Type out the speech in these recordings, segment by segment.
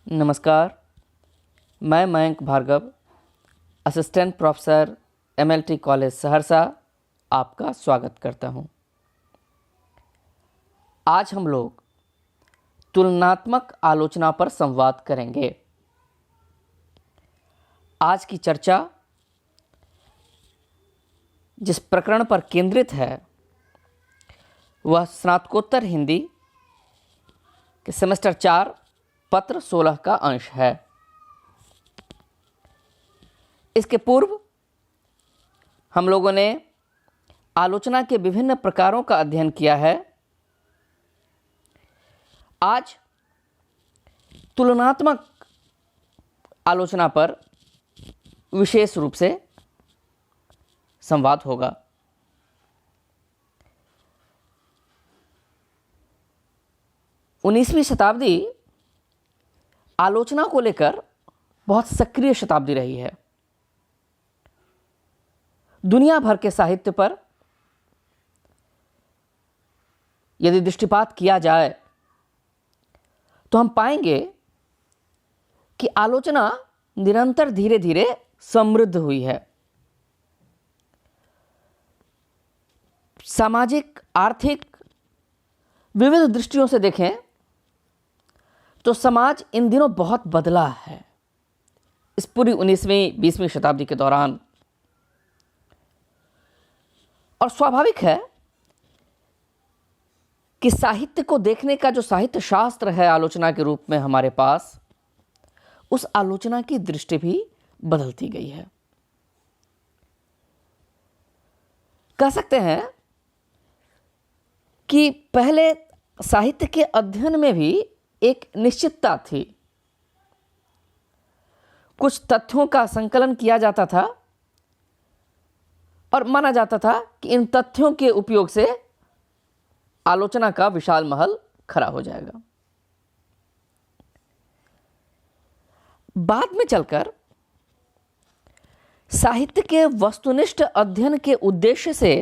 नमस्कार, मैं Mayank Bhargava, assistant professor MLT college Saharsa आपका स्वागत करता हूं। आज हम लोग तुलनात्मक आलोचना पर संवाद करेंगे। आज की चर्चा जिस प्रकरण पर केंद्रित है वह स्नातकोत्तर हिंदी के सेमेस्टर 4 पत्र 16 का अंश है। इसके पूर्व हम लोगों ने आलोचना के विभिन्न प्रकारों का अध्ययन किया है। आज तुलनात्मक आलोचना पर विशेष रूप से संवाद होगा। उन्नीसवीं शताब्दी आलोचना को लेकर बहुत सक्रिय शताब्दी रही है। दुनिया भर के साहित्य पर यदि दृष्टिपात किया जाए तो हम पाएंगे कि आलोचना निरंतर धीरे धीरे समृद्ध हुई है। सामाजिक, आर्थिक विविध दृष्टियों से देखें तो समाज इन दिनों बहुत बदला है। इस पूरी 19वीं 20वीं शताब्दी के दौरान, और स्वाभाविक है कि साहित्य को देखने का जो साहित्य शास्त्र है आलोचना के रूप में हमारे पास, उस आलोचना की दृष्टि भी बदलती गई है। कह सकते हैं कि पहले साहित्य के अध्ययन में भी एक निश्चितता थी। कुछ तथ्यों का संकलन किया जाता था और माना जाता था कि इन तथ्यों के उपयोग से आलोचना का विशाल महल खड़ा हो जाएगा। बाद में चलकर साहित्य के वस्तुनिष्ठ अध्ययन के उद्देश्य से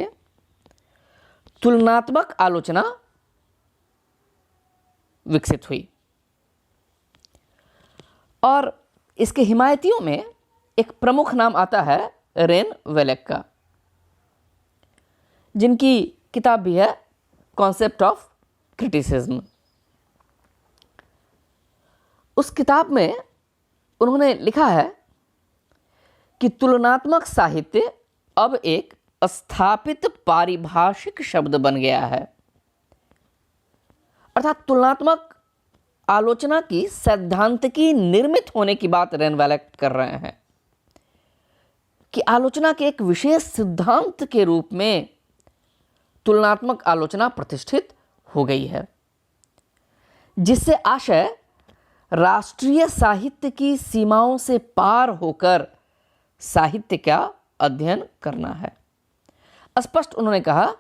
तुलनात्मक आलोचना विकसित हुई और इसके हिमायतियों में एक प्रमुख नाम आता है रेन वेलेक का, जिनकी किताब भी है कॉन्सेप्ट ऑफ क्रिटिसिज्म। उस किताब में उन्होंने लिखा है कि तुलनात्मक साहित्य अब एक स्थापित पारिभाषिक शब्द बन गया है। अर्थात तुलनात्मक आलोचना की सैद्धांतिकी निर्मित होने की बात रेन वेलेक कर रहे हैं कि आलोचना के एक विशेष सिद्धांत के रूप में तुलनात्मक आलोचना प्रतिष्ठित हो गई है, जिससे आशय राष्ट्रीय साहित्य की सीमाओं से पार होकर साहित्य का अध्ययन करना है। स्पष्ट उन्होंने कहा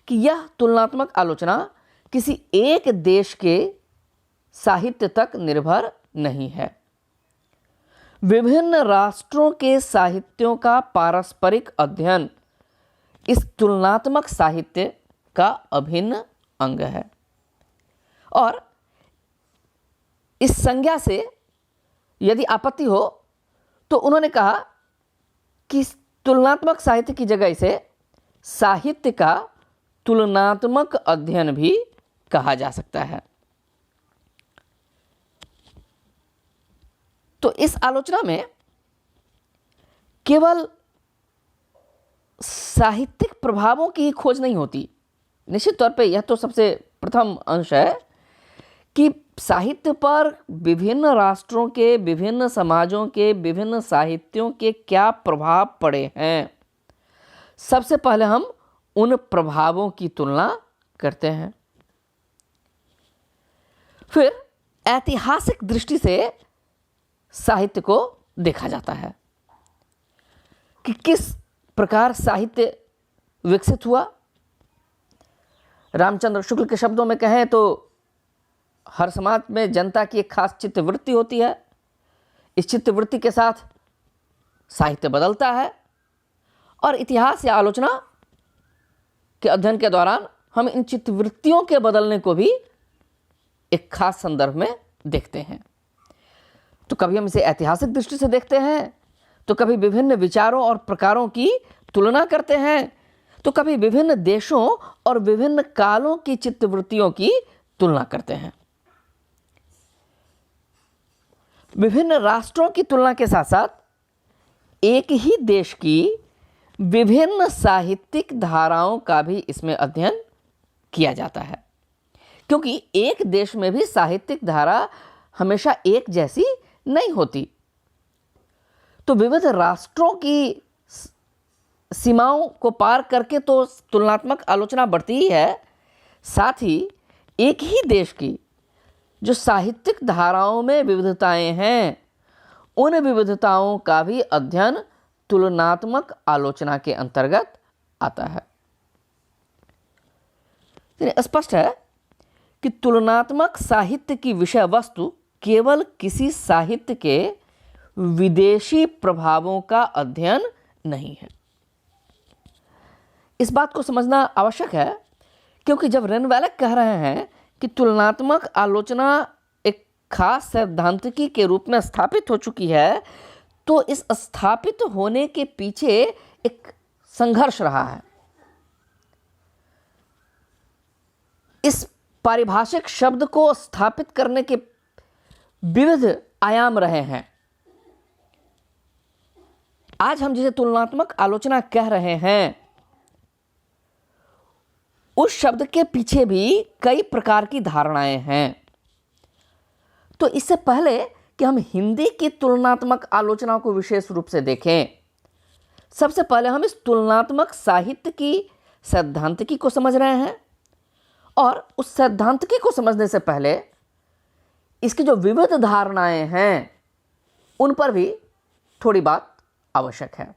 कि यह तुलनात्मक आलोचना किसी एक देश के साहित्य तक निर्भर नहीं है। विभिन्न राष्ट्रों के साहित्यों का पारस्परिक अध्ययन इस तुलनात्मक साहित्य का अभिन्न अंग है। और इस संज्ञा से यदि आपत्ति हो तो उन्होंने कहा कि तुलनात्मक साहित्य की जगह इसे साहित्य का तुलनात्मक अध्ययन भी कहा जा सकता है। तो इस आलोचना में केवल साहित्यिक प्रभावों की खोज नहीं होती। निश्चित तौर पे यह तो सबसे प्रथम अंश है कि साहित्य पर विभिन्न राष्ट्रों के, विभिन्न समाजों के, विभिन्न साहित्यों के क्या प्रभाव पड़े हैं। सबसे पहले हम उन प्रभावों की तुलना करते हैं। फिर ऐतिहासिक दृष्टि से साहित्य को देखा जाता है कि किस प्रकार साहित्य विकसित हुआ। रामचंद्र शुक्ल के शब्दों में कहें तो हर समाज में जनता की एक खास चित्तवृत्ति होती है। इस चित्तवृत्ति के साथ साहित्य बदलता है और इतिहास या आलोचना के अध्ययन के दौरान हम इन चित्तवृत्तियों के बदलने को भी एक खास संदर्भ में देखते हैं। कभी हम इसे ऐतिहासिक दृष्टि से देखते हैं, तो कभी विभिन्न विचारों और प्रकारों की तुलना करते हैं, तो कभी विभिन्न देशों और विभिन्न कालों की चित्तवृत्तियों की तुलना करते हैं। विभिन्न राष्ट्रों की तुलना के साथ साथ एक ही देश की विभिन्न साहित्यिक धाराओं का भी इसमें अध्ययन किया जाता है, क्योंकि एक देश में भी साहित्यिक धारा हमेशा एक जैसी नहीं होती। तो विविध राष्ट्रों की सीमाओं को पार करके तो तुलनात्मक आलोचना बढ़ती ही है, साथ ही एक ही देश की जो साहित्यिक धाराओं में विविधताएं हैं, उन विविधताओं का भी अध्ययन तुलनात्मक आलोचना के अंतर्गत आता है। स्पष्ट है कि तुलनात्मक साहित्य की विषय वस्तु केवल किसी साहित्य के विदेशी प्रभावों का अध्ययन नहीं है। इस बात को समझना आवश्यक है, क्योंकि जब रेनवेलक कह रहे हैं कि तुलनात्मक आलोचना एक खास सैद्धांतिकी के रूप में स्थापित हो चुकी है, तो इस स्थापित होने के पीछे एक संघर्ष रहा है। इस पारिभाषिक शब्द को स्थापित करने के विविध आयाम रहे हैं। आज हम जिसे तुलनात्मक आलोचना कह रहे हैं, उस शब्द के पीछे भी कई प्रकार की धारणाएं हैं। तो इससे पहले कि हम हिंदी की तुलनात्मक आलोचना को विशेष रूप से देखें, सबसे पहले हम इस तुलनात्मक साहित्य की सैद्धांतिकी को समझ रहे हैं, और उस सैद्धांतिकी को समझने से पहले इसकी जो विविध धारणाएं हैं उन पर भी थोड़ी बात आवश्यक है।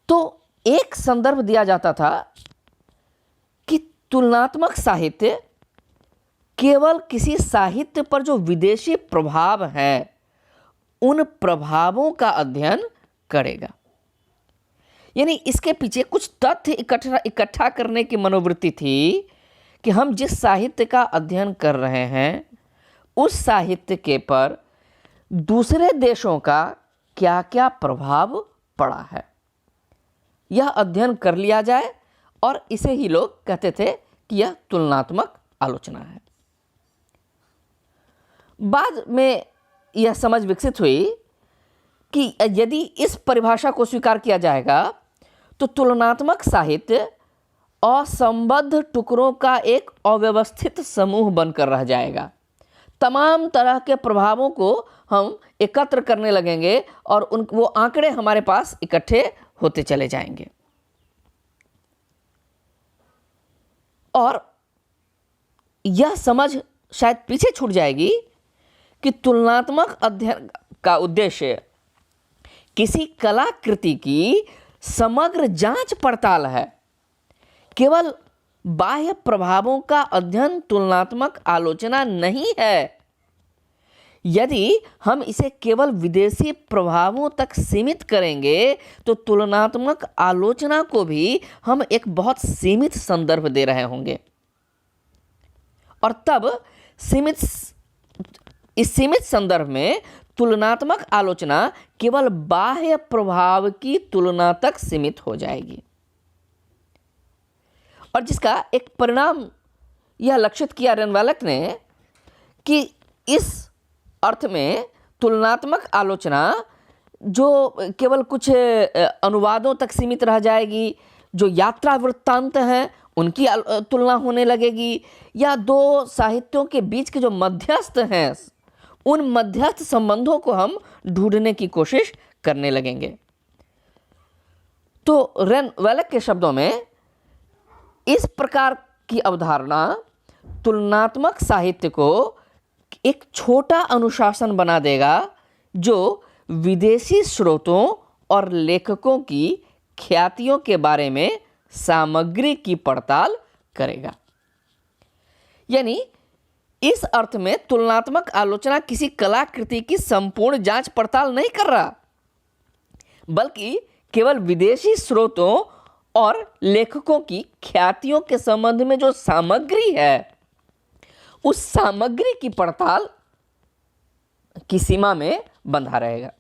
तो एक संदर्भ दिया जाता था कि तुलनात्मक साहित्य केवल किसी साहित्य पर जो विदेशी प्रभाव है उन प्रभावों का अध्ययन करेगा। यानी इसके पीछे कुछ तथ्य इकट्ठा करने की मनोवृत्ति थी कि हम जिस साहित्य का अध्ययन कर रहे हैं उस साहित्य के पर दूसरे देशों का क्या क्या प्रभाव पड़ा है, यह अध्ययन कर लिया जाए, और इसे ही लोग कहते थे कि यह तुलनात्मक आलोचना है। बाद में यह समझ विकसित हुई कि यदि इस परिभाषा को स्वीकार किया जाएगा तो तुलनात्मक साहित्य असंबद्ध टुकड़ों का एक अव्यवस्थित समूह बनकर रह जाएगा। तमाम तरह के प्रभावों को हम एकत्र करने लगेंगे और वो आंकड़े हमारे पास इकट्ठे होते चले जाएंगे। और यह समझ शायद पीछे छूट जाएगी कि तुलनात्मक अध्ययन का उद्देश्य किसी कलाकृति की समग्र जांच पड़ताल है। केवल बाह्य प्रभावों का अध्ययन तुलनात्मक आलोचना नहीं है। यदि हम इसे केवल विदेशी प्रभावों तक सीमित करेंगे तो तुलनात्मक आलोचना को भी हम एक बहुत सीमित संदर्भ दे रहे होंगे, और तब इस सीमित संदर्भ में तुलनात्मक आलोचना केवल बाह्य प्रभाव की तुलना तक सीमित हो जाएगी, और जिसका एक परिणाम यह लक्षित किया रेनवेलक ने कि इस अर्थ में तुलनात्मक आलोचना जो केवल कुछ अनुवादों तक सीमित रह जाएगी, जो यात्रा वृत्तांत हैं उनकी तुलना होने लगेगी, या दो साहित्यों के बीच के जो मध्यस्थ हैं उन मध्यस्थ संबंधों को हम ढूंढने की कोशिश करने लगेंगे। तो रेनवेलक के शब्दों में इस प्रकार की अवधारणा तुलनात्मक साहित्य को एक छोटा अनुशासन बना देगा जो विदेशी स्रोतों और लेखकों की ख्यातियों के बारे में सामग्री की पड़ताल करेगा। यानी इस अर्थ में तुलनात्मक आलोचना किसी कलाकृति की संपूर्ण जांच पड़ताल नहीं कर रहा, बल्कि केवल विदेशी स्रोतों और लेखकों की ख्यातियों के संबंध में जो सामग्री है उस सामग्री की पड़ताल की सीमा में बंधा रहेगा।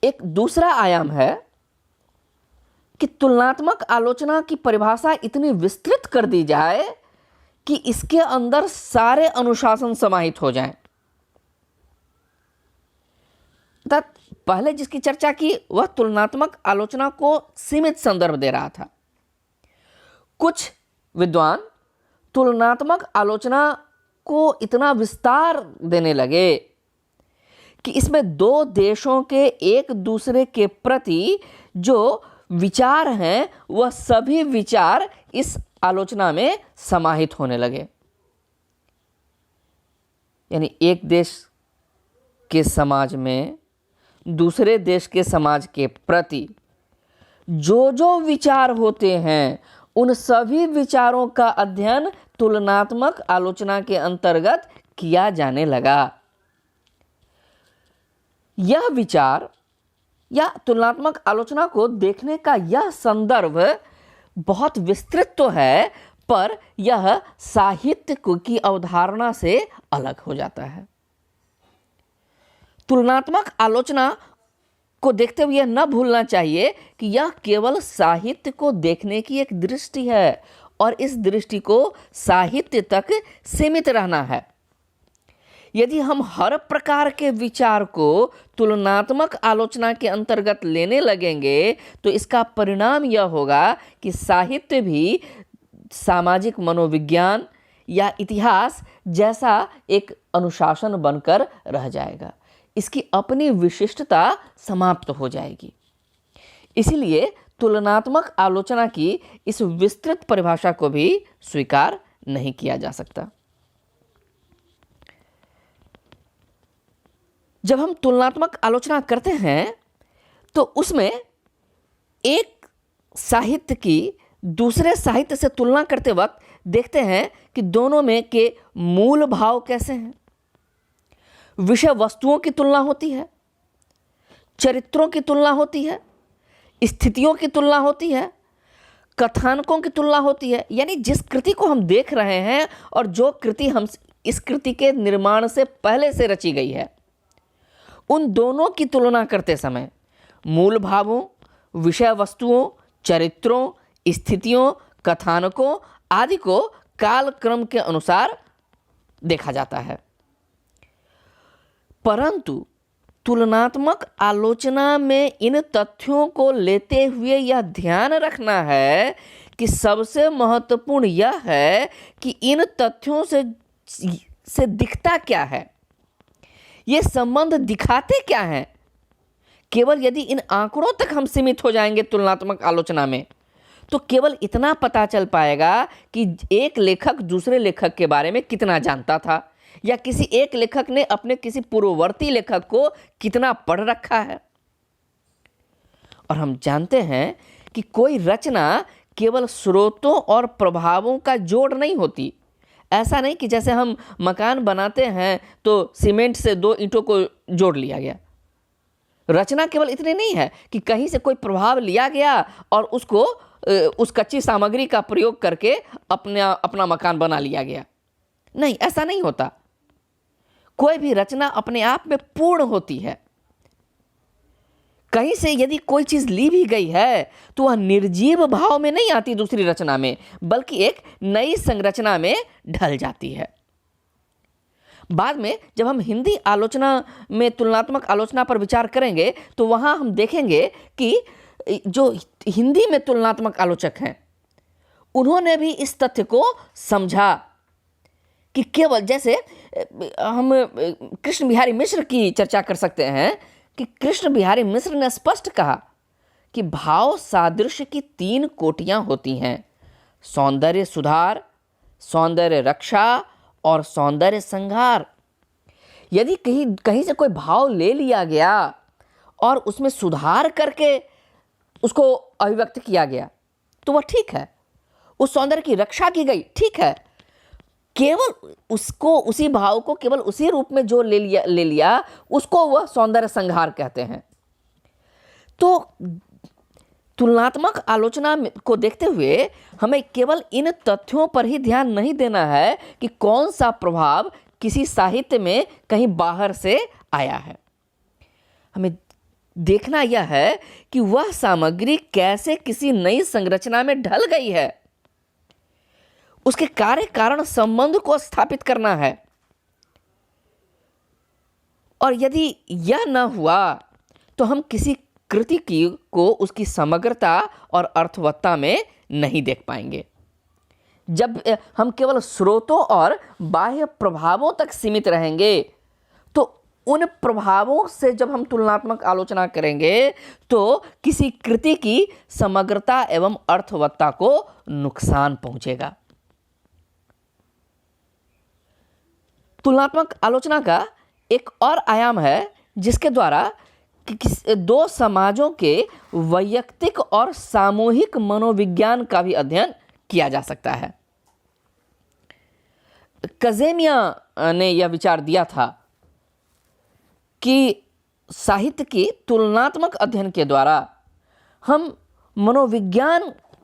एक दूसरा आयाम है कि तुलनात्मक आलोचना की परिभाषा इतनी विस्तृत कर दी जाए कि इसके अंदर सारे अनुशासन समाहित हो जाएं। पहले जिसकी चर्चा की वह तुलनात्मक आलोचना को सीमित संदर्भ दे रहा था। कुछ विद्वान तुलनात्मक आलोचना को इतना विस्तार देने लगे कि इसमें दो देशों के एक दूसरे के प्रति जो विचार हैं वह सभी विचार इस आलोचना में समाहित होने लगे। यानी एक देश के समाज में दूसरे देश के समाज के प्रति जो जो विचार होते हैं उन सभी विचारों का अध्ययन तुलनात्मक आलोचना के अंतर्गत किया जाने लगा। यह विचार या तुलनात्मक आलोचना को देखने का यह संदर्भ बहुत विस्तृत तो है, पर यह साहित्य की अवधारणा से अलग हो जाता है। तुलनात्मक आलोचना को देखते हुए न भूलना चाहिए कि यह केवल साहित्य को देखने की एक दृष्टि है और इस दृष्टि को साहित्य तक सीमित रहना है। यदि हम हर प्रकार के विचार को तुलनात्मक आलोचना के अंतर्गत लेने लगेंगे तो इसका परिणाम यह होगा कि साहित्य भी सामाजिक मनोविज्ञान या इतिहास जैसा एक अनुशासन बनकर रह जाएगा। इसकी अपनी विशिष्टता समाप्त हो जाएगी। इसीलिए तुलनात्मक आलोचना की इस विस्तृत परिभाषा को भी स्वीकार नहीं किया जा सकता। जब हम तुलनात्मक आलोचना करते हैं तो उसमें एक साहित्य की दूसरे साहित्य से तुलना करते वक्त देखते हैं कि दोनों में के मूल भाव कैसे हैं, विषय वस्तुओं की तुलना होती है, चरित्रों की तुलना होती है, स्थितियों की तुलना होती है, कथानकों की तुलना होती है। यानी जिस कृति को हम देख रहे हैं और जो कृति हम इस कृति के निर्माण से पहले से रची गई है, उन दोनों की तुलना करते समय मूल भावों, विषय वस्तुओं, चरित्रों, स्थितियों, कथानकों आदि को कालक्रम के अनुसार देखा जाता है। परंतु तुलनात्मक आलोचना में इन तथ्यों को लेते हुए यह ध्यान रखना है कि सबसे महत्वपूर्ण यह है कि इन तथ्यों से दिखता क्या है, ये संबंध दिखाते क्या हैं। केवल यदि इन आंकड़ों तक हम सीमित हो जाएंगे तुलनात्मक आलोचना में तो केवल इतना पता चल पाएगा कि एक लेखक दूसरे लेखक के बारे में कितना जानता था या किसी एक लेखक ने अपने किसी पूर्ववर्ती लेखक को कितना पढ़ रखा है। और हम जानते हैं कि कोई रचना केवल स्रोतों और प्रभावों का जोड़ नहीं होती। ऐसा नहीं कि जैसे हम मकान बनाते हैं तो सीमेंट से दो ईंटों को जोड़ लिया गया। रचना केवल इतनी नहीं है कि कहीं से कोई प्रभाव लिया गया और उसको उस कच्ची सामग्री का प्रयोग करके अपना मकान बना लिया गया। नहीं, ऐसा नहीं होता। कोई भी रचना अपने आप में पूर्ण होती है। कहीं से यदि कोई चीज ली भी गई है तो वह निर्जीव भाव में नहीं आती दूसरी रचना में, बल्कि एक नई संरचना में ढल जाती है। बाद में जब हम हिंदी आलोचना में तुलनात्मक आलोचना पर विचार करेंगे तो वहां हम देखेंगे कि जो हिंदी में तुलनात्मक आलोचक हैं उन्होंने भी इस तथ्य को समझा कि केवल जैसे हम कृष्ण बिहारी मिश्र की चर्चा कर सकते हैं कि कृष्ण बिहारी मिश्र ने स्पष्ट कहा कि भाव सादृश्य की 3 कोटियां होती हैं: सौंदर्य सुधार, सौंदर्य रक्षा और सौंदर्य संहार। यदि कहीं से कोई भाव ले लिया गया और उसमें सुधार करके उसको अभिव्यक्त किया गया तो वह ठीक है, उस सौंदर्य की रक्षा की गई, ठीक है। केवल उसको, उसी भाव को केवल उसी रूप में जो ले लिया उसको वह सौंदर्य संहार कहते हैं। तो तुलनात्मक आलोचना को देखते हुए हमें केवल इन तथ्यों पर ही ध्यान नहीं देना है कि कौन सा प्रभाव किसी साहित्य में कहीं बाहर से आया है। हमें देखना यह है कि वह सामग्री कैसे किसी नई संरचना में ढल गई है। उसके कार्य कारण संबंध को स्थापित करना है, और यदि यह न हुआ तो हम किसी कृति को उसकी समग्रता और अर्थवत्ता में नहीं देख पाएंगे। जब हम केवल स्रोतों और बाह्य प्रभावों तक सीमित रहेंगे तो उन प्रभावों से जब हम तुलनात्मक आलोचना करेंगे तो किसी कृति की समग्रता एवं अर्थवत्ता को नुकसान पहुंचेगा। तुलनात्मक आलोचना का एक और आयाम है जिसके द्वारा दो समाजों के वैयक्तिक और सामूहिक मनोविज्ञान का भी अध्ययन किया जा सकता है। कज़ेमिया ने यह विचार दिया था कि साहित्य की तुलनात्मक अध्ययन के द्वारा हम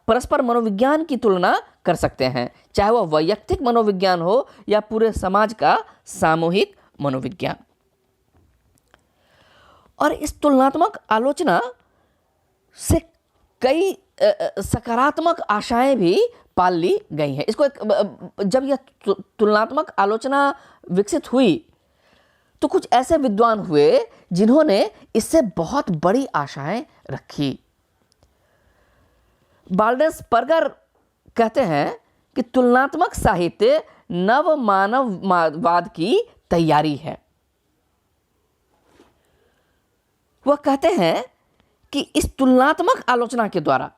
परस्पर मनोविज्ञान की तुलना कर सकते हैं, चाहे वह वैयक्तिक मनोविज्ञान हो या पूरे समाज का सामूहिक मनोविज्ञान। और इस तुलनात्मक आलोचना से कई सकारात्मक आशाएं भी पाल ली गई हैं। जब यह तुलनात्मक आलोचना विकसित हुई तो कुछ ऐसे विद्वान हुए जिन्होंने इससे बहुत बड़ी आशाएं रखी। बाल्डर्सबर्गर कहते हैं कि तुलनात्मक साहित्य नव मानववाद की तैयारी है। वह कहते हैं कि इस तुलनात्मक आलोचना के द्वारा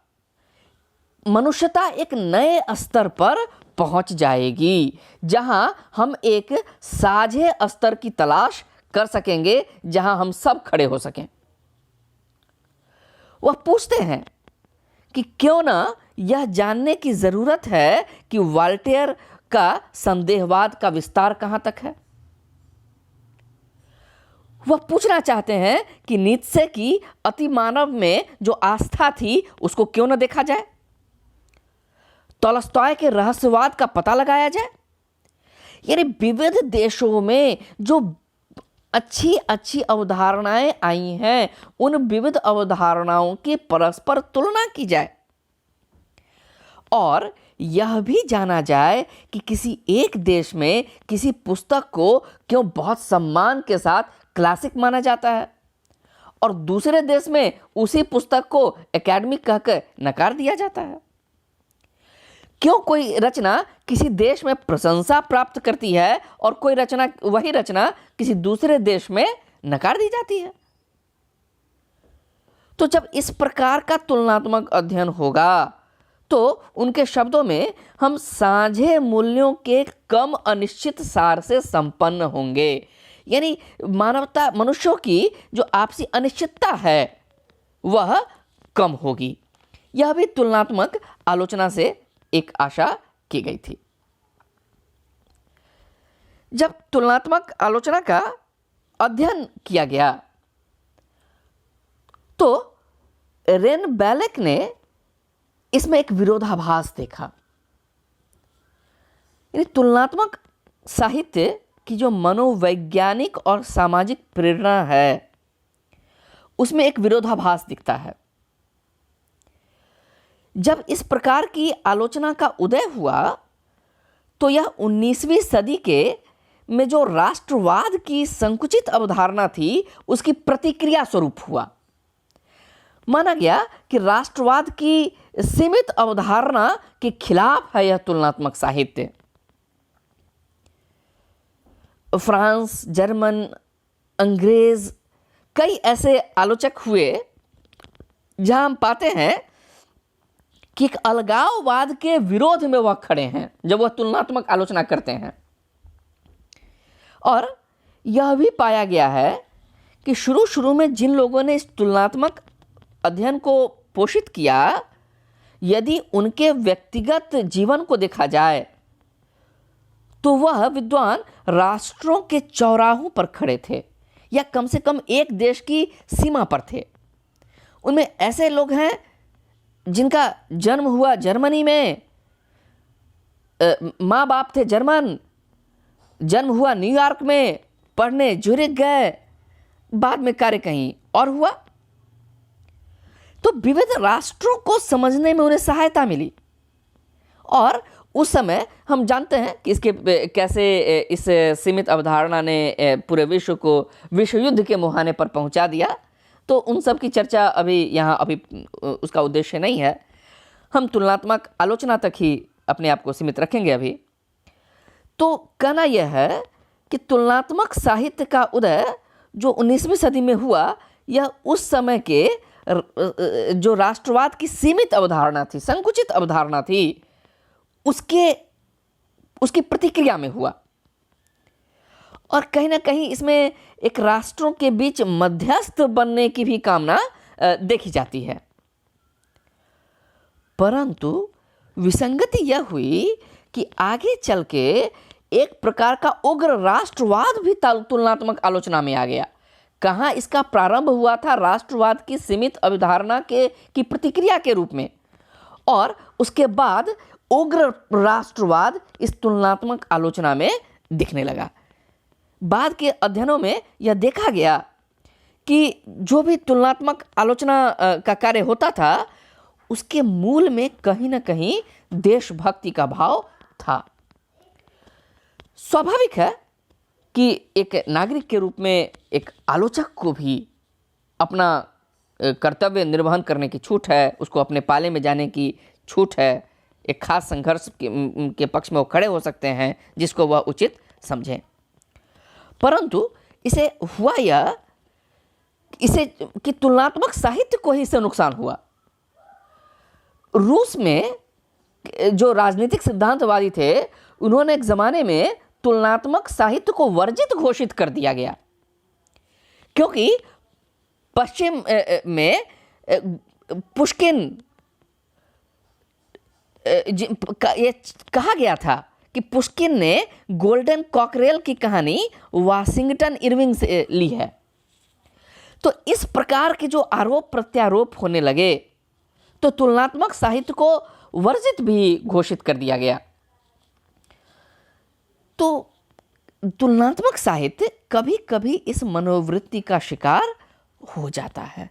मनुष्यता एक नए स्तर पर पहुंच जाएगी, जहां हम एक साझे स्तर की तलाश कर सकेंगे जहां हम सब खड़े हो सकें। वह पूछते हैं कि क्यों ना यह जानने की जरूरत है कि वॉल्टेयर का संदेहवाद का विस्तार कहां तक है। वह पूछना चाहते हैं कि नीत्शे की अतिमानव में जो आस्था थी उसको क्यों न देखा जाए, तोल्स्टॉय के रहस्यवाद का पता लगाया जाए। यानी विविध देशों में जो अच्छी अच्छी अवधारणाएं आई हैं उन विविध अवधारणाओं की परस्पर तुलना की जाए और यह भी जाना जाए कि किसी एक देश में किसी पुस्तक को क्यों बहुत सम्मान के साथ क्लासिक माना जाता है और दूसरे देश में उसी पुस्तक को एकेडमिक कहकर नकार दिया जाता है। क्यों कोई रचना किसी देश में प्रशंसा प्राप्त करती है और वही रचना किसी दूसरे देश में नकार दी जाती है। तो जब इस प्रकार का तुलनात्मक अध्ययन होगा तो उनके शब्दों में हम साझे मूल्यों के कम अनिश्चित सार से संपन्न होंगे। यानी मनुष्यों की जो आपसी अनिश्चितता है वह कम होगी। यह भी तुलनात्मक आलोचना से एक आशा की गई थी। जब तुलनात्मक आलोचना का अध्ययन किया गया तो रेन बैलेक ने इसमें एक विरोधाभास देखा। यानी तुलनात्मक साहित्य की जो मनोवैज्ञानिक और सामाजिक प्रेरणा है उसमें एक विरोधाभास दिखता है। जब इस प्रकार की आलोचना का उदय हुआ तो यह 19वीं सदी में जो राष्ट्रवाद की संकुचित अवधारणा थी उसकी प्रतिक्रिया स्वरूप हुआ। माना गया कि राष्ट्रवाद की सीमित अवधारणा के खिलाफ है यह तुलनात्मक साहित्य। फ्रांस, जर्मन, अंग्रेज कई ऐसे आलोचक हुए जहां हम पाते हैं कि एक अलगाववाद के विरोध में वह खड़े हैं जब वह तुलनात्मक आलोचना करते हैं। और यह भी पाया गया है कि शुरू में जिन लोगों ने इस तुलनात्मक अध्ययन को पोषित किया, यदि उनके व्यक्तिगत जीवन को देखा जाए तो वह विद्वान राष्ट्रों के चौराहों पर खड़े थे या कम से कम एक देश की सीमा पर थे। उनमें ऐसे लोग हैं जिनका जन्म हुआ जर्मनी में, माँ बाप थे जर्मन, जन्म हुआ न्यूयॉर्क में, पढ़ने ज्यूरिख गए, बाद में कार्य कहीं और हुआ। तो विविध राष्ट्रों को समझने में उन्हें सहायता मिली। और उस समय हम जानते हैं कि इसके कैसे इस सीमित अवधारणा ने पूरे विश्व को विश्व युद्ध के मुहाने पर पहुंचा दिया। तो उन सब की चर्चा अभी उसका उद्देश्य नहीं है। हम तुलनात्मक आलोचना तक ही अपने आप को सीमित रखेंगे अभी। तो कहना यह है कि तुलनात्मक साहित्य का उदय जो 19वीं सदी में हुआ, यह उस समय के जो राष्ट्रवाद की सीमित अवधारणा थी, संकुचित अवधारणा थी, उसकी प्रतिक्रिया में हुआ। और कहीं ना कहीं इसमें एक राष्ट्रों के बीच मध्यस्थ बनने की भी कामना देखी जाती है। परंतु विसंगति यह हुई कि आगे चल के एक प्रकार का उग्र राष्ट्रवाद भी तुलनात्मक आलोचना में आ गया। कहाँ इसका प्रारंभ हुआ था राष्ट्रवाद की सीमित अवधारणा की प्रतिक्रिया के रूप में, और उसके बाद उग्र राष्ट्रवाद इस तुलनात्मक आलोचना में दिखने लगा। बाद के अध्ययनों में यह देखा गया कि जो भी तुलनात्मक आलोचना का कार्य होता था, उसके मूल में कहीं ना कहीं देशभक्ति का भाव था। स्वाभाविक है कि एक नागरिक के रूप में एक आलोचक को भी अपना कर्तव्य निर्वहन करने की छूट है, उसको अपने पाले में जाने की छूट है। एक खास संघर्ष के पक्ष में वो खड़े हो सकते हैं जिसको वह उचित समझें। परंतु इसे हुआ यह कि तुलनात्मक साहित्य को ही इससे नुकसान हुआ। रूस में जो राजनीतिक सिद्धांतवादी थे, उन्होंने एक जमाने में तुलनात्मक साहित्य को वर्जित घोषित कर दिया गया, क्योंकि पश्चिम में पुष्किन ये कहा गया था कि पुष्किन ने गोल्डन कॉकरेल की कहानी वाशिंगटन इरविंग से ली है। तो इस प्रकार के जो आरोप प्रत्यारोप होने लगे, तो तुलनात्मक साहित्य को वर्जित भी घोषित कर दिया गया। तो तुलनात्मक साहित्य कभी कभी इस मनोवृत्ति का शिकार हो जाता है।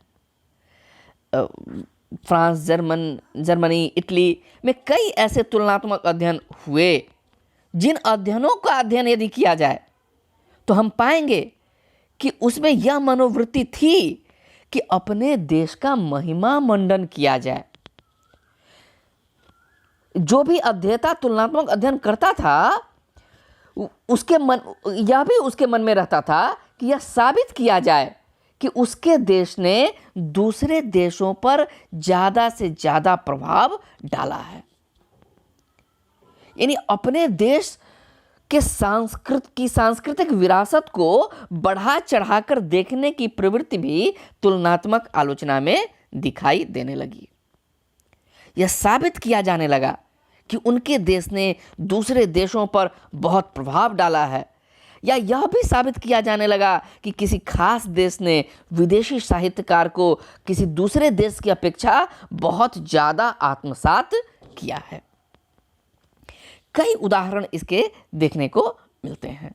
फ्रांस, जर्मनी, इटली में कई ऐसे तुलनात्मक अध्ययन हुए, जिन अध्ययनों का अध्ययन यदि किया जाए तो हम पाएंगे कि उसमें यह मनोवृत्ति थी कि अपने देश का महिमा मंडन किया जाए। जो भी अध्येता तुलनात्मक अध्ययन करता था, उसके मन में रहता था कि यह साबित किया जाए कि उसके देश ने दूसरे देशों पर ज़्यादा से ज़्यादा प्रभाव डाला है। यानी अपने देश के सांस्कृतिक विरासत को बढ़ा चढ़ाकर देखने की प्रवृत्ति भी तुलनात्मक आलोचना में दिखाई देने लगी। यह साबित किया जाने लगा कि उनके देश ने दूसरे देशों पर बहुत प्रभाव डाला है, या यह भी साबित किया जाने लगा कि किसी खास देश ने विदेशी साहित्यकार को किसी दूसरे देश की अपेक्षा बहुत ज़्यादा आत्मसात किया है। कई उदाहरण इसके देखने को मिलते हैं।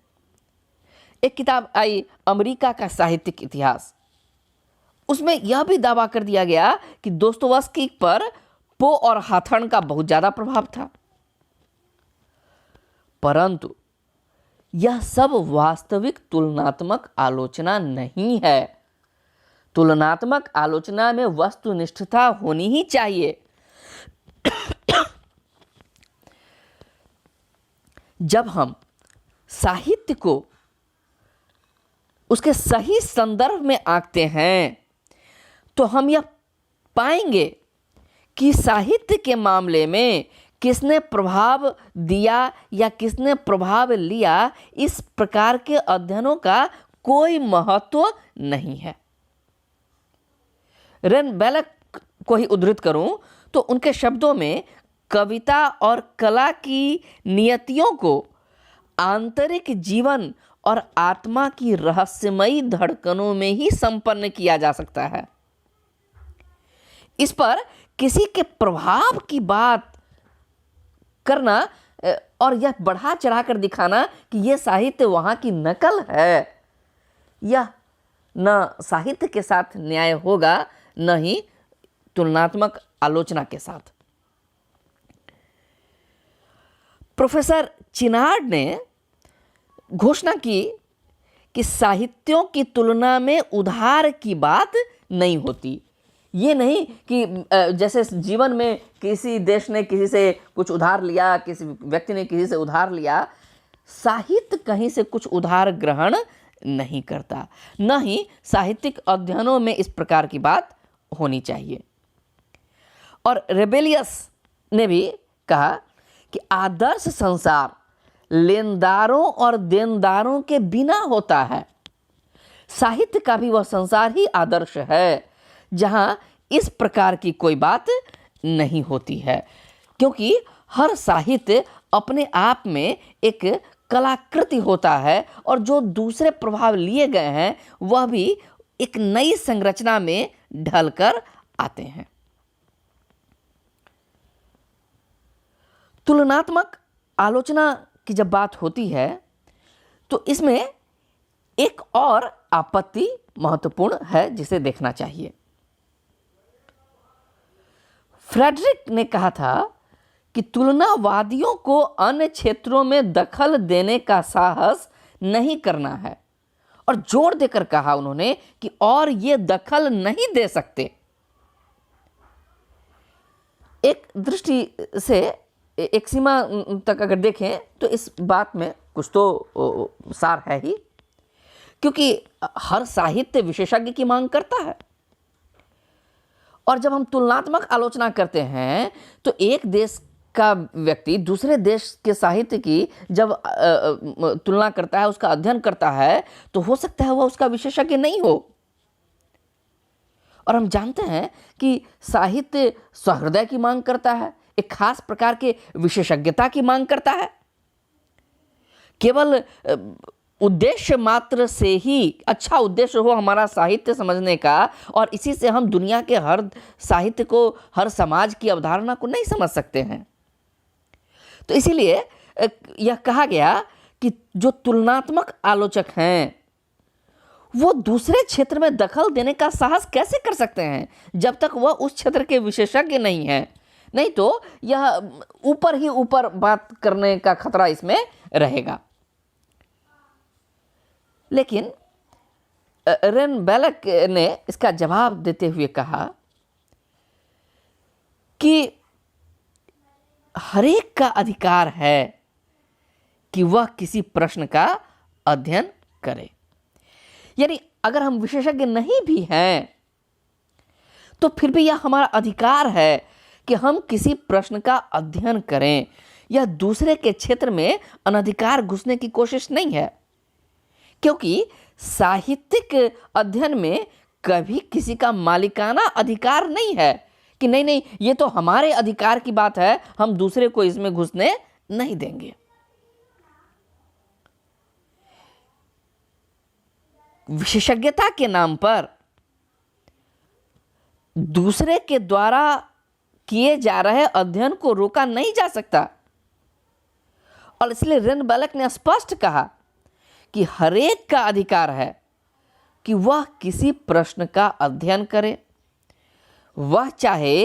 एक किताब आई अमेरिका का साहित्यिक इतिहास, उसमें यह भी दावा कर दिया गया कि दोस्तोयेव्स्की पर पो और हाथर्न का बहुत ज़्यादा प्रभाव था। परंतु यह सब वास्तविक तुलनात्मक आलोचना नहीं है। तुलनात्मक आलोचना में वस्तुनिष्ठता होनी ही चाहिए। जब हम साहित्य को उसके सही संदर्भ में आंकते हैं, तो हम यह पाएंगे कि साहित्य के मामले में किसने प्रभाव दिया या किसने प्रभाव लिया, इस प्रकार के अध्ययनों का कोई महत्व नहीं है। रेन बैलक को ही उद्धृत करूं तो उनके शब्दों में कविता और कला की नियतियों को आंतरिक जीवन और आत्मा की रहस्यमयी धड़कनों में ही संपन्न किया जा सकता है। इस पर किसी के प्रभाव की बात करना और यह बढ़ा चढ़ाकर दिखाना कि यह साहित्य वहाँ की नकल है, यह न साहित्य के साथ न्याय होगा, न ही तुलनात्मक आलोचना के साथ। प्रोफेसर चिनार्ड ने घोषणा की कि साहित्यों की तुलना में उधार की बात नहीं होती। ये नहीं कि जैसे जीवन में किसी देश ने किसी से कुछ उधार लिया, किसी व्यक्ति ने किसी से उधार लिया, साहित्य कहीं से कुछ उधार ग्रहण नहीं करता, न ही साहित्यिक अध्ययनों में इस प्रकार की बात होनी चाहिए। और रेबेलियस ने भी कहा कि आदर्श संसार लेनदारों और देनदारों के बिना होता है। साहित्य का भी वह संसार ही आदर्श है जहां इस प्रकार की कोई बात नहीं होती है, क्योंकि हर साहित्य अपने आप में एक कलाकृति होता है और जो दूसरे प्रभाव लिए गए हैं वह भी एक नई संरचना में ढलकर आते हैं। तुलनात्मक आलोचना की जब बात होती है तो इसमें एक और आपत्ति महत्वपूर्ण है जिसे देखना चाहिए। फ्रेडरिक ने कहा था कि तुलनावादियों को अन्य क्षेत्रों में दखल देने का साहस नहीं करना है, और जोर देकर कहा उन्होंने कि और ये दखल नहीं दे सकते। एक दृष्टि से एक सीमा तक अगर देखें तो इस बात में कुछ तो सार है ही, क्योंकि हर साहित्य विशेषज्ञ की मांग करता है। और जब हम तुलनात्मक आलोचना करते हैं तो एक देश का व्यक्ति दूसरे देश के साहित्य की जब तुलना करता है, उसका अध्ययन करता है, तो हो सकता है वह उसका विशेषज्ञ नहीं हो। और हम जानते हैं कि साहित्य सहृदय की मांग करता है, एक खास प्रकार के विशेषज्ञता की मांग करता है। केवल उद्देश्य मात्र से ही अच्छा उद्देश्य हो हमारा साहित्य समझने का, और इसी से हम दुनिया के हर साहित्य को, हर समाज की अवधारणा को नहीं समझ सकते हैं। तो इसीलिए यह कहा गया कि जो तुलनात्मक आलोचक हैं वो दूसरे क्षेत्र में दखल देने का साहस कैसे कर सकते हैं जब तक वह उस क्षेत्र के विशेषज्ञ नहीं हैं। नहीं तो यह ऊपर ही ऊपर बात करने का खतरा इसमें रहेगा। लेकिन रेन बेलक ने इसका जवाब देते हुए कहा कि हरेक का अधिकार है कि वह किसी प्रश्न का अध्ययन करे। यानी अगर हम विशेषज्ञ नहीं भी हैं तो फिर भी यह हमारा अधिकार है कि हम किसी प्रश्न का अध्ययन करें। यह दूसरे के क्षेत्र में अनधिकार घुसने की कोशिश नहीं है, क्योंकि साहित्यिक अध्ययन में कभी किसी का मालिकाना अधिकार नहीं है कि नहीं ये तो हमारे अधिकार की बात है, हम दूसरे को इसमें घुसने नहीं देंगे। विशेषज्ञता के नाम पर दूसरे के द्वारा किए जा रहे अध्ययन को रोका नहीं जा सकता, और इसलिए रेन बेलक ने स्पष्ट कहा कि हरेक का अधिकार है कि वह किसी प्रश्न का अध्ययन करे, वह चाहे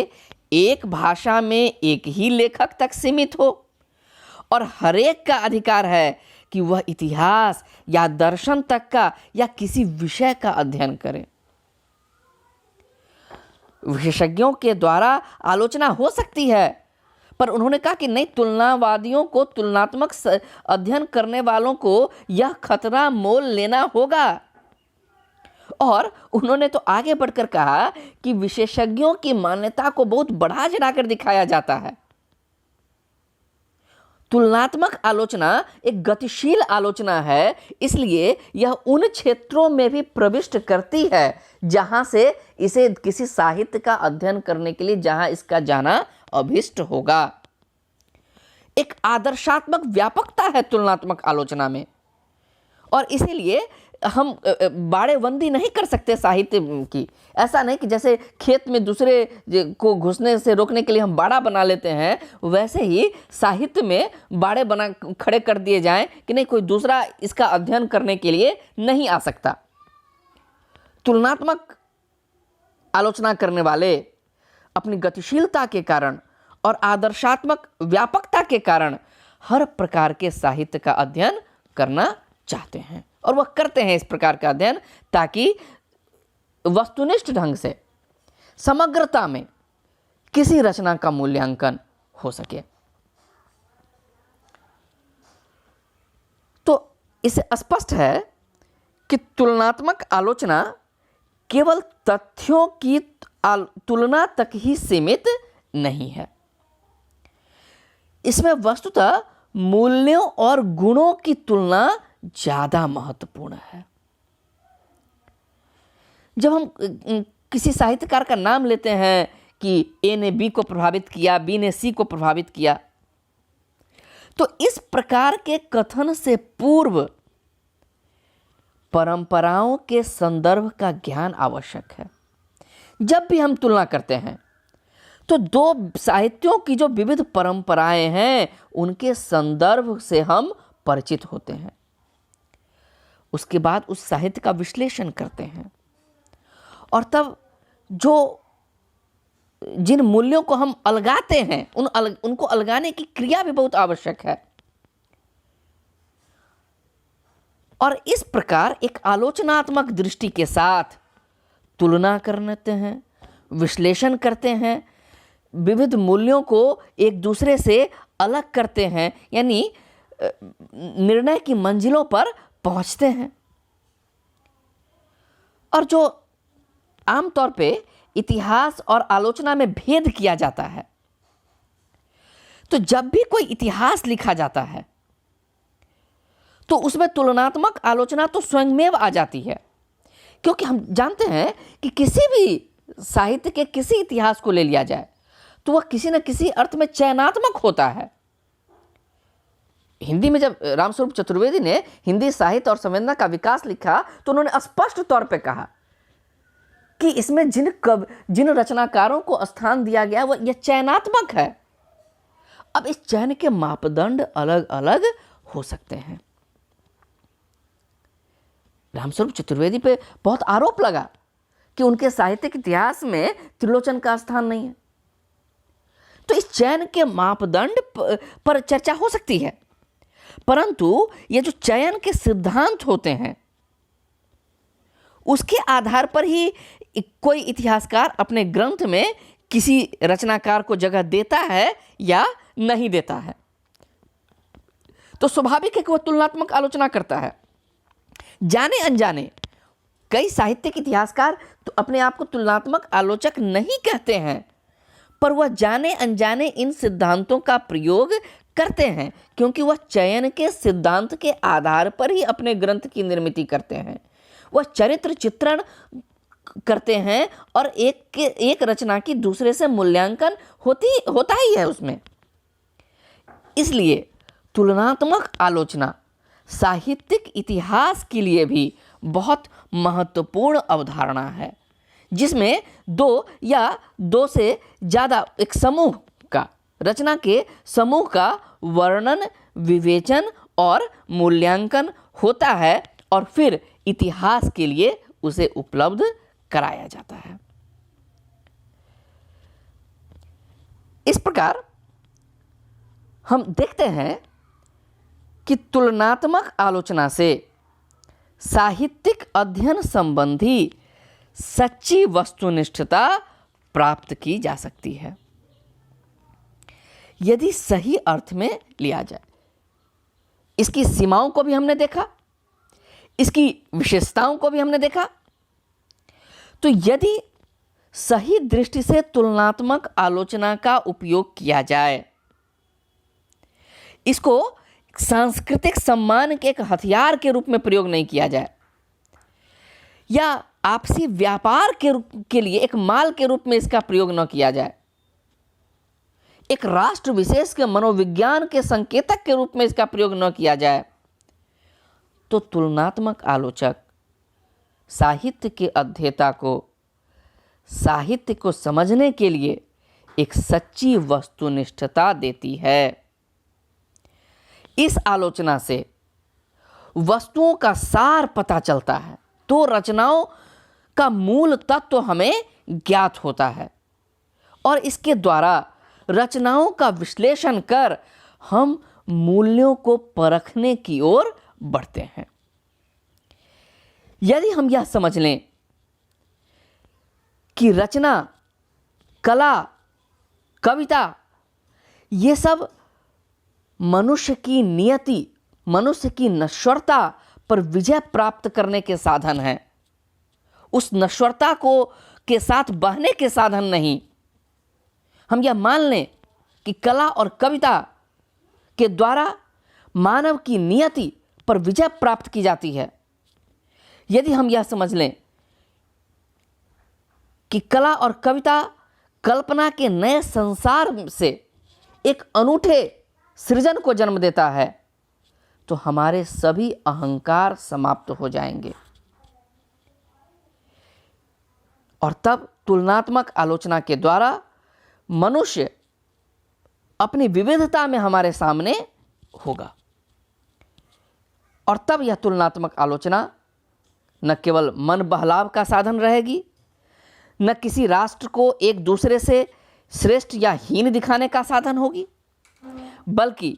एक भाषा में एक ही लेखक तक सीमित हो, और हरेक का अधिकार है कि वह इतिहास या दर्शन तक का या किसी विषय का अध्ययन करे। विशेषज्ञों के द्वारा आलोचना हो सकती है, पर उन्होंने कहा कि नहीं, तुलनावादियों को, तुलनात्मक अध्ययन करने वालों को यह खतरा मोल लेना होगा। और उन्होंने तो आगे बढ़कर कहा कि विशेषज्ञों की मान्यता को बहुत बढ़ा चढ़ाकर दिखाया जाता है। तुलनात्मक आलोचना एक गतिशील आलोचना है, इसलिए यह उन क्षेत्रों में भी प्रविष्ट करती है जहां से इसे किसी साहित्य का अध्ययन करने के लिए जहां इसका जाना अभिष्ट होगा। एक आदर्शात्मक व्यापकता है तुलनात्मक आलोचना में, और इसीलिए हम बाड़ेबंदी नहीं कर सकते साहित्य की। ऐसा नहीं कि जैसे खेत में दूसरे को घुसने से रोकने के लिए हम बाड़ा बना लेते हैं, वैसे ही साहित्य में बाड़े बना खड़े कर दिए जाएं कि नहीं, कोई दूसरा इसका अध्ययन करने के लिए नहीं आ सकता। तुलनात्मक आलोचना करने वाले अपनी गतिशीलता के कारण और आदर्शात्मक व्यापकता के कारण हर प्रकार के साहित्य का अध्ययन करना चाहते हैं, और वह करते हैं इस प्रकार का अध्ययन ताकि वस्तुनिष्ठ ढंग से समग्रता में किसी रचना का मूल्यांकन हो सके। तो इससे स्पष्ट है कि तुलनात्मक आलोचना केवल तथ्यों की तुलना तक ही सीमित नहीं है। इसमें वस्तुतः मूल्यों और गुणों की तुलना ज्यादा महत्वपूर्ण है। जब हम किसी साहित्यकार का नाम लेते हैं कि ए ने बी को प्रभावित किया, बी ने सी को प्रभावित किया, तो इस प्रकार के कथन से पूर्व परंपराओं के संदर्भ का ज्ञान आवश्यक है। जब भी हम तुलना करते हैं तो दो साहित्यों की जो विविध परंपराएं हैं उनके संदर्भ से हम परिचित होते हैं। उसके बाद उस साहित्य का विश्लेषण करते हैं, और तब जिन मूल्यों को हम अलगाते हैं उनको अलगाने की क्रिया भी बहुत आवश्यक है। और इस प्रकार एक आलोचनात्मक दृष्टि के साथ तुलना करते हैं, विश्लेषण करते हैं, विविध मूल्यों को एक दूसरे से अलग करते हैं, यानी निर्णय की मंजिलों पर पहुंचते हैं। और जो आमतौर पे इतिहास और आलोचना में भेद किया जाता है, तो जब भी कोई इतिहास लिखा जाता है तो उसमें तुलनात्मक आलोचना तो स्वयंमेव आ जाती है, क्योंकि हम जानते हैं कि किसी भी साहित्य के किसी इतिहास को ले लिया जाए तो वह किसी न किसी अर्थ में चयनात्मक होता है। हिंदी में जब रामस्वरूप चतुर्वेदी ने हिंदी साहित्य और संवेदना का विकास लिखा तो उन्होंने स्पष्ट तौर पे कहा कि इसमें जिन रचनाकारों को स्थान दिया गया वह यह चयनात्मक है। अब इस चयन के मापदंड अलग अलग हो सकते हैं। रामस्वरूप चतुर्वेदी पे बहुत आरोप लगा कि उनके साहित्यिक इतिहास में त्रिलोचन का स्थान नहीं है, तो इस चयन के मापदंड पर चर्चा हो सकती है, परंतु ये जो चयन के सिद्धांत होते हैं उसके आधार पर ही कोई इतिहासकार अपने ग्रंथ में किसी रचनाकार को जगह देता है या नहीं देता है। तो स्वाभाविक है कि वह तुलनात्मक आलोचना करता है। जाने अनजाने कई साहित्यिक इतिहासकार तो अपने आप को तुलनात्मक आलोचक नहीं कहते हैं, पर वह जाने अनजाने इन सिद्धांतों का प्रयोग करते हैं, क्योंकि वह चयन के सिद्धांत के आधार पर ही अपने ग्रंथ की निर्मिति करते हैं। वह चरित्र चित्रण करते हैं और एक रचना की दूसरे से मूल्यांकन होता ही है उसमें। इसलिए तुलनात्मक आलोचना साहित्यिक इतिहास के लिए भी बहुत महत्वपूर्ण अवधारणा है, जिसमें दो से ज़्यादा एक समूह का, रचना के समूह का वर्णन, विवेचन और मूल्यांकन होता है और फिर इतिहास के लिए उसे उपलब्ध कराया जाता है। इस प्रकार हम देखते हैं कि तुलनात्मक आलोचना से साहित्यिक अध्ययन संबंधी सच्ची वस्तुनिष्ठता प्राप्त की जा सकती है, यदि सही अर्थ में लिया जाए। इसकी सीमाओं को भी हमने देखा, इसकी विशेषताओं को भी हमने देखा। तो यदि सही दृष्टि से तुलनात्मक आलोचना का उपयोग किया जाए, इसको सांस्कृतिक सम्मान के एक हथियार के रूप में प्रयोग नहीं किया जाए, या आपसी व्यापार के लिए एक माल के रूप में इसका प्रयोग न किया जाए, एक राष्ट्र विशेष के मनोविज्ञान के संकेतक के रूप में इसका प्रयोग न किया जाए, तो तुलनात्मक आलोचक साहित्य के अध्येता को साहित्य को समझने के लिए एक सच्ची वस्तुनिष्ठता देती है। इस आलोचना से वस्तुओं का सार पता चलता है, तो रचनाओं का मूल तत्व हमें ज्ञात होता है और इसके द्वारा रचनाओं का विश्लेषण कर हम मूल्यों को परखने की ओर बढ़ते हैं। यदि हम यह समझ लें कि रचना, कला, कविता ये सब मनुष्य की नियति, मनुष्य की नश्वरता पर विजय प्राप्त करने के साधन हैं, उस नश्वरता को के साथ बहने के साधन नहीं। हम यह मान लें कि कला और कविता के द्वारा मानव की नियति पर विजय प्राप्त की जाती है। यदि हम यह समझ लें कि कला और कविता कल्पना के नए संसार से एक अनूठे सृजन को जन्म देता है, तो हमारे सभी अहंकार समाप्त हो जाएंगे और तब तुलनात्मक आलोचना के द्वारा मनुष्य अपनी विविधता में हमारे सामने होगा। और तब यह तुलनात्मक आलोचना न केवल मन बहलाव का साधन रहेगी, न किसी राष्ट्र को एक दूसरे से श्रेष्ठ या हीन दिखाने का साधन होगी, बल्कि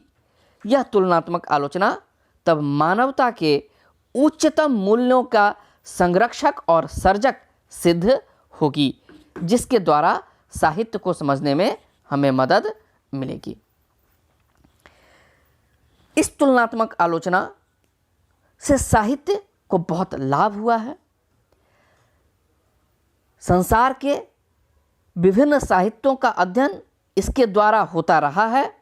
यह तुलनात्मक आलोचना तब मानवता के उच्चतम मूल्यों का संरक्षक और सर्जक सिद्ध होगी, जिसके द्वारा साहित्य को समझने में हमें मदद मिलेगी। इस तुलनात्मक आलोचना से साहित्य को बहुत लाभ हुआ है। संसार के विभिन्न साहित्यों का अध्ययन इसके द्वारा होता रहा है।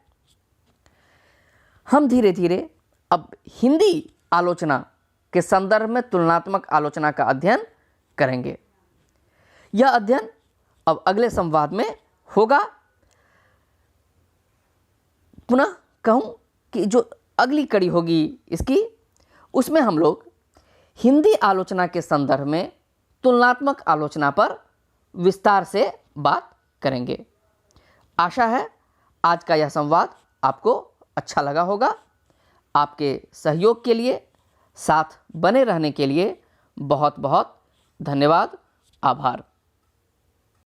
हम धीरे धीरे अब हिंदी आलोचना के संदर्भ में तुलनात्मक आलोचना का अध्ययन करेंगे। यह अध्ययन अब अगले संवाद में होगा। पुनः कहूं कि जो अगली कड़ी होगी इसकी, उसमें हम लोग हिंदी आलोचना के संदर्भ में तुलनात्मक आलोचना पर विस्तार से बात करेंगे। आशा है आज का यह संवाद आपको अच्छा लगा होगा। आपके सहयोग के लिए, साथ बने रहने के लिए बहुत बहुत धन्यवाद, आभार।